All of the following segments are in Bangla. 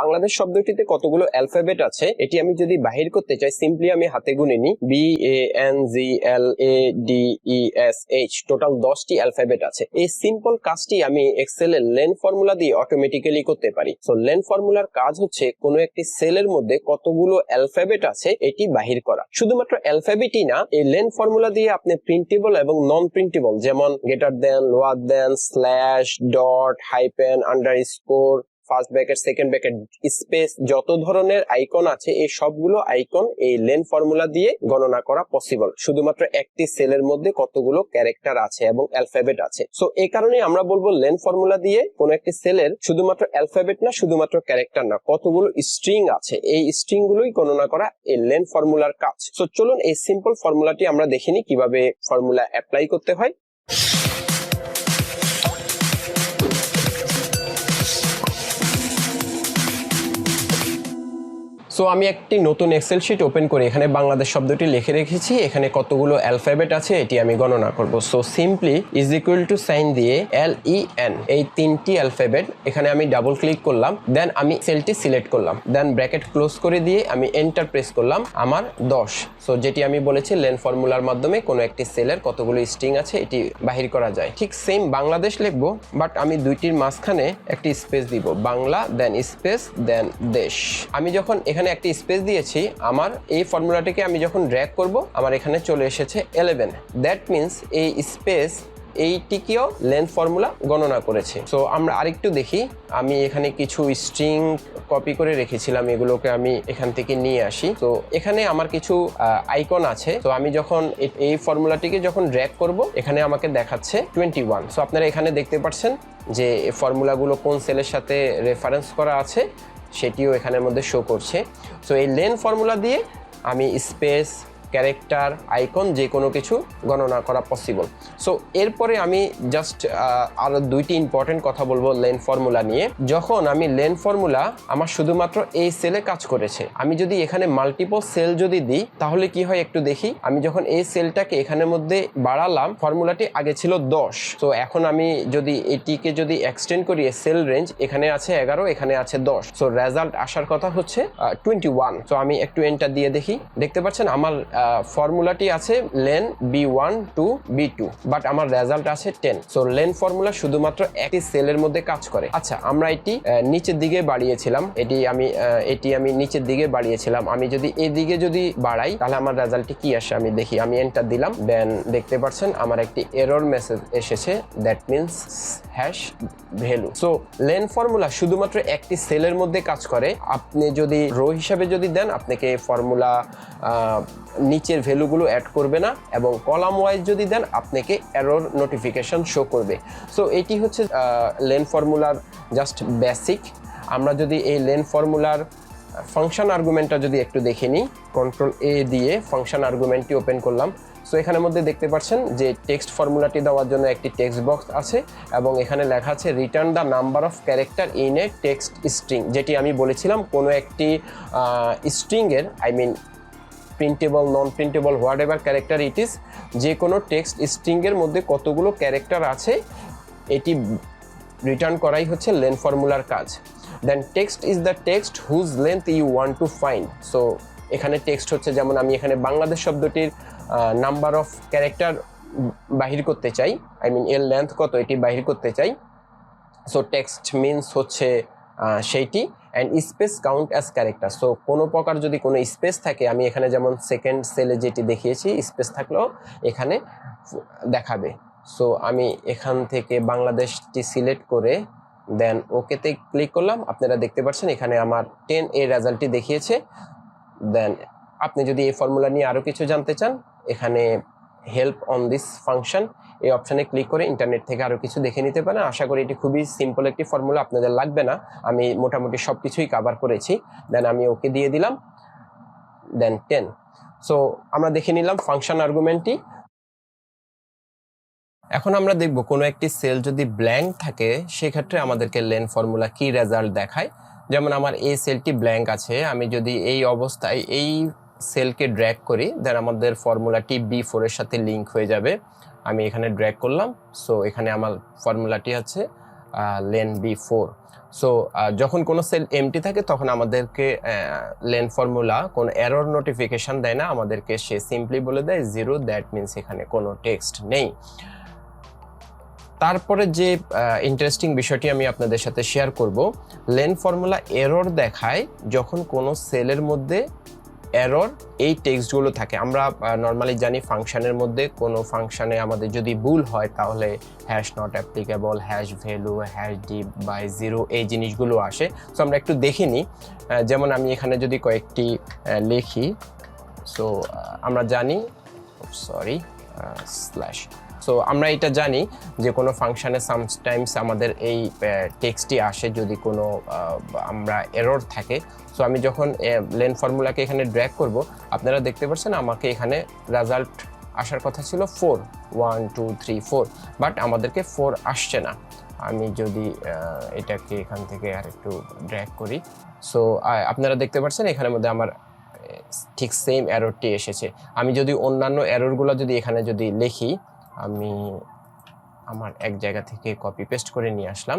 বাংলাদেশ শব্দটিতে কতগুলো অ্যালফাবেট আছে এটি আমি যদি বাহির করতে চাই, সিম্পলি আমি হাতে গুনে নিই BANGLADESH, টোটাল 10টি অ্যালফাবেট আছে। এই সিম্পল কাজটি আমি এক্সেলের লেন ফর্মুলা দিয়ে অটোমেটিক্যালি করতে পারি। সো লেন ফর্মুলার কাজ হচ্ছে কোনো একটি সেলের মধ্যে কতগুলো অ্যালফাবেট আছে এটি বাহির করা। শুধুমাত্র অ্যালফাবেটই না, এই লেন ফর্মুলা দিয়ে আপনি প্রিন্টেবল এবং নন প্রিন্টেবল যেমন greater than, lower than, slash, dot, hyphen, underscore, first bracket, second bracket, space, যত ধরনের আইকন আছে এই সবগুলো আইকন এই লেন ফর্মুলা দিয়ে গণনা করা পসিবল। শুধুমাত্র একটি সেলের মধ্যে কতগুলো ক্যারেক্টার আছে এবং অ্যালফাবেট আছে। সো এই কারণে আমরা বলবো লেন ফর্মুলা দিয়ে কোন একটি সেলের শুধুমাত্র অ্যালফাবেট না, শুধুমাত্র ক্যারেক্টার না, কতগুলো স্ট্রিং আছে এই স্ট্রিং গুলোই গণনা করা এই লেন ফর্মুলার কাজ। সো চলুন এই সিম্পল ফর্মুলাটি আমরা দেখিনি কিভাবে ফর্মুলা অ্যাপ্লাই করতে হয়। সো আমি একটি নতুন এক্সেল শিট ওপেন করে এখানে বাংলাদেশ শব্দটি লিখে রেখেছি, এখানে কতগুলো অ্যালফাবেট আছে এটি আমি গণনা করব। So simply is equal to sign দিয়ে LEN, এই তিনটি অ্যালফাবেট এখানে আমি ডাবল ক্লিক করলাম, দেন আমি সেলটি সিলেক্ট করলাম, দেন ব্র্যাকেট ক্লোজ করে দিয়ে আমি এন্টার প্রেস করলাম, আমার 10। সো যেটি আমি বলেছি লেন ফর্মুলার মাধ্যমে কোনো একটি সেলের কতগুলো স্ট্রিং আছে এটি বাহির করা যায়। ঠিক সেম বাংলাদেশ লিখবো, বাট আমি দুইটির মাঝখানে একটি স্পেস দিব, বাংলা দেন স্পেস দেন দেশ। আমি যখন এখানে একটি স্পেস দিয়েছি, আমার এই ফর্মুলাটিকে আমি যখন ড্র্যাগ করব আমার এখানে চলে এসেছে 11। দ্যাট মিনস এই স্পেস এইটিকেও লেন ফর্মুলা গণনা করেছে। সো আমরা আরেকটু দেখি, আমি এখানে কিছু স্ট্রিং কপি করে রেখেছিলাম, এগুলোকে আমি এখান থেকে নিয়ে আসি। তো এখানে আমার কিছু আইকন আছে। তো আমি যখন এই ফর্মুলাটিকে যখন ড্র্যাগ করব এখানে আমাকে দেখাচ্ছে 21। সো আপনারা এখানে দেখতে পাচ্ছেন যে এই ফর্মুলাগুলো কোন সেলের সাথে রেফারেন্স করা আছে সেটিও এখানের মধ্যে শো করছে। সো এই লেন ফর্মুলা দিয়ে আমি স্পেস, ক্যারেক্টার, আইকন যে কোনো কিছু গণনা করা পসিবল। সো এরপরে আমি জাস্ট আরও দুইটি ইম্পর্টেন্ট কথা বলবো লেন ফর্মুলা নিয়ে। যখন আমি লেন ফর্মুলা আমার শুধুমাত্র এই সেলে কাজ করেছে, আমি যদি এখানে মাল্টিপল সেল যদি দিই তাহলে কি হয় একটু দেখি। আমি যখন এই সেলটাকে এখানের মধ্যে বাড়ালাম, ফর্মুলাটি আগে ছিল 10, তো এখন আমি যদি এটিকে যদি এক্সটেন্ড করি সেল রেঞ্জ, এখানে আছে 11, এখানে আছে 10, সো রেজাল্ট আসার কথা হচ্ছে 21। সো আমি একটু এন্টার দিয়ে দেখি, দেখতে পাচ্ছেন আমার ফর্মুলাটি আছে lane B1 to B2, but আমার রেজাল্ট আছে 10। সো লেন ফর্মুলা শুধুমাত্র একটি সেলের মধ্যে কাজ করে। আচ্ছা, আমরা এটি নিচের দিকে বাড়িয়েছিলাম, এটি আমি নিচের দিকে বাড়িয়েছিলাম, আমি যদি এদিকে যদি বাড়াই তাহলে আমার রেজাল্টটি কি আসে আমি দেখি। আমি এন্টার দিলাম, দেন দেখতে পাচ্ছেন আমার একটি এরর মেসেজ এসেছে, that means hash value. So lane formula শুধুমাত্র একটি সেলের মধ্যে কাজ করে। আপনি যদি রো হিসাবে যদি দেন, আপনাকে ফর্মুলা নিচের ভ্যালুগুলো অ্যাড করবে না, এবং কলাম ওয়াইজ যদি দেন আপনাকে এরর নোটিফিকেশন শো করবে। সো এটি হচ্ছে লেন ফর্মুলার জাস্ট বেসিক। আমরা যদি এই লেন ফর্মুলার ফাংশন আর্গুমেন্টটা যদি একটু দেখে নিই, কন্ট্রোল A দিয়ে ফাংশন আর্গুমেন্টটি ওপেন করলাম। সো এখানের মধ্যে দেখতে পাচ্ছেন যে টেক্সট ফর্মুলাটি দেওয়ার জন্য একটি টেক্সট বক্স আছে, এবং এখানে লেখা আছে return the number of character in a text string. যেটি আমি বলেছিলাম কোনো একটি স্ট্রিংয়ের, I mean printable, non printable, what ever character it is, যে কোনো টেক্সট স্ট্রিংয়ের মধ্যে কতগুলো ক্যারেক্টার আছে এটি রিটার্ন করাই হচ্ছে লেন ফর্মুলার কাজ। Then text is the text whose length you want to find. So এখানে টেক্সট হচ্ছে, যেমন আমি এখানে বাংলাদেশ শব্দটির নাম্বার অফ ক্যারেক্টার বাহির করতে চাই, আই মিন এর লেন্থ কত এটি বাহির করতে চাই। সো টেক্সট মিনস হচ্ছে সেইটি, and space count as character. So কোনো প্রকার যদি কোনো স্পেস থাকে, আমি এখানে যেমন সেকেন্ড সেলে যেটি দেখিয়েছি স্পেস থাকলেও এখানে দেখাবে। সো আমি এখান থেকে বাংলাদেশটি সিলেক্ট করে দেন ওকেতে ক্লিক করলাম, আপনারা দেখতে পাচ্ছেন এখানে আমার 10 এর রেজাল্টটি দেখিয়েছে। দেন আপনি যদি এই ফর্মুলা নিয়ে আরও কিছু জানতে চান, এখানে হেল্প অন দিস ফাংশন এই অপশানে ক্লিক করে ইন্টারনেট থেকে আরও কিছু দেখে নিতে পারেন। আশা করি এটি খুবই সিম্পল একটি ফর্মুলা, আপনাদের লাগবে না, আমি মোটামুটি সব কিছুই কভার করেছি। দেন আমি ওকে দিয়ে দিলাম, দেন 10। সো আমরা দেখে নিলাম ফাংশন আর্গুমেন্টটি। এখন আমরা দেখব কোনো একটি সেল যদি ব্ল্যাঙ্ক থাকে সেক্ষেত্রে আমাদেরকে লেন ফর্মুলা কি রেজাল্ট দেখায়। যেমন আমার এই সেলটি ব্ল্যাঙ্ক আছে, আমি যদি এই অবস্থায় এই সেলকে ড্র্যাগ করি, দেন আমাদের ফর্মুলাটি B4 এর সাথে লিঙ্ক হয়ে যাবে। আমি এখানে ড্র্যাগ করলাম, সো এখানে আমার ফর্মুলাটি আছে লেন B4। সো যখন কোনো সেল এমটি থাকে তখন আমাদেরকে লেন ফর্মুলা কোনো এরর নোটিফিকেশন দেয় না, আমাদেরকে সে সিম্পলি বলে দেয় 0, দ্যাট মিনস এখানে কোনো টেক্সট নেই। তারপরে যে ইন্টারেস্টিং বিষয়টি আমি আপনাদের সাথে শেয়ার করব, লেন ফর্মুলা এরর দেখায় যখন কোনো সেলের মধ্যে এরর এই টেক্সটগুলো থাকে। আমরা নর্মালি জানি ফাংশনের মধ্যে কোনো ফাংশনে আমাদের যদি ভুল হয় তাহলে hash not applicable, hash value, hash div by 0 এই জিনিসগুলো আসে। সো আমরা একটু দেখে নিই, যেমন আমি এখানে যদি কয়েকটি লিখি, সো আমরা জানি স্ল্যাশ, সো আমরা এটা জানি যে কোনো ফাংশনে সামটাইমস আমাদের এই টেক্সটটি আসে যদি কোনো আমরা এরর থাকে। সো আমি যখন লেন ফর্মুলাকে এখানে ড্র্যাগ করব, আপনারা দেখতে পাচ্ছেন আমাকে এখানে রেজাল্ট আসার কথা ছিল 4, 1 2 3 4, বাট আমাদেরকে 4 আসছে না। আমি যদি এটাকে এখান থেকে আর একটু ড্র্যাগ করি, সো আপনারা দেখতে পাচ্ছেন এখানের মধ্যে আমার ঠিক সেম এররটি এসেছে। আমি যদি অন্যান্য এররগুলো যদি এখানে যদি লিখি, আমি আমার এক জায়গা থেকে কপি পেস্ট করে নিয়ে আসলাম,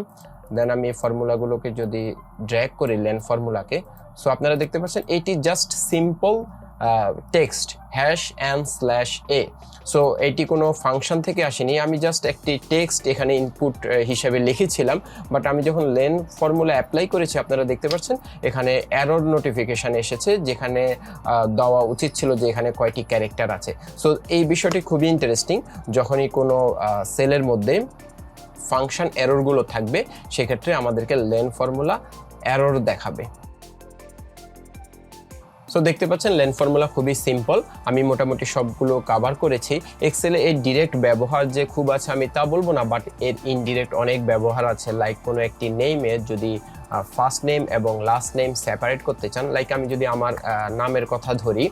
দেন আমি এই ফর্মুলাগুলোকে যদি ড্র্যাগ করি লেন ফর্মুলাকে, সো আপনারা দেখতে পাচ্ছেন এটি just simple text hash N slash A. So এটি কোনো ফাংশন থেকে আসেনি, আমি জাস্ট একটি টেক্সট এখানে ইনপুট হিসেবে লিখেছিলাম, বাট আমি যখন লেন ফর্মুলা অ্যাপ্লাই করেছি আপনারা দেখতে পাচ্ছেন এখানে এরর নোটিফিকেশান এসেছে, যেখানে দেওয়া উচিত ছিল যে এখানে কয়টি ক্যারেক্টার আছে। সো এই বিষয়টি খুবই ইন্টারেস্টিং, যখনই কোনো সেলের মধ্যে ফাংশন এররগুলো থাকবে সেক্ষেত্রে আমাদেরকে লেন ফর্মুলা এরর দেখাবে। সো দেখতে পাচ্ছেন লেন ফর্মুলা খুবই সিম্পল, আমি মোটামুটি সবগুলো কভার করেছি। এক্সেলে এর ডিরেক্ট ব্যবহার যে খুব আছে আমি তা বলবো না, বাট এর ইনডিরেক্ট অনেক ব্যবহার আছে। লাইক কোনো একটি নেইমের যদি ফার্স্ট নেম এবং লাস্ট নেম সেপারেট করতে চান, লাইক আমি যদি আমার নামের কথা ধরি,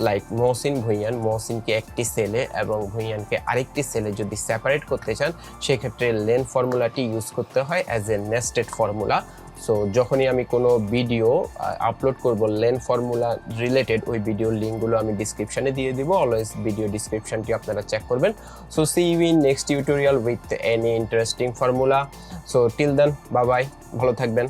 লাইক মহসিন ভুঁইয়ান, মহসিনকে একটি সেলে এবং ভুঁইয়ানকে আরেকটি সেলে যদি সেপারেট করতে চান সেক্ষেত্রে লেন ফর্মুলাটি ইউজ করতে হয় as a nested formula. So যখনই আমি কোনো ভিডিও আপলোড করব লেন ফর্মুলা রিলেটেড, ওই ভিডিওর লিঙ্কগুলো আমি ডিসক্রিপশানে দিয়ে দিব, অলওয়েজ ভিডিও ডিসক্রিপশনটি আপনারা চেক করবেন। So see you in next tutorial with any interesting formula. So till then, bye bye, ভালো থাকবেন।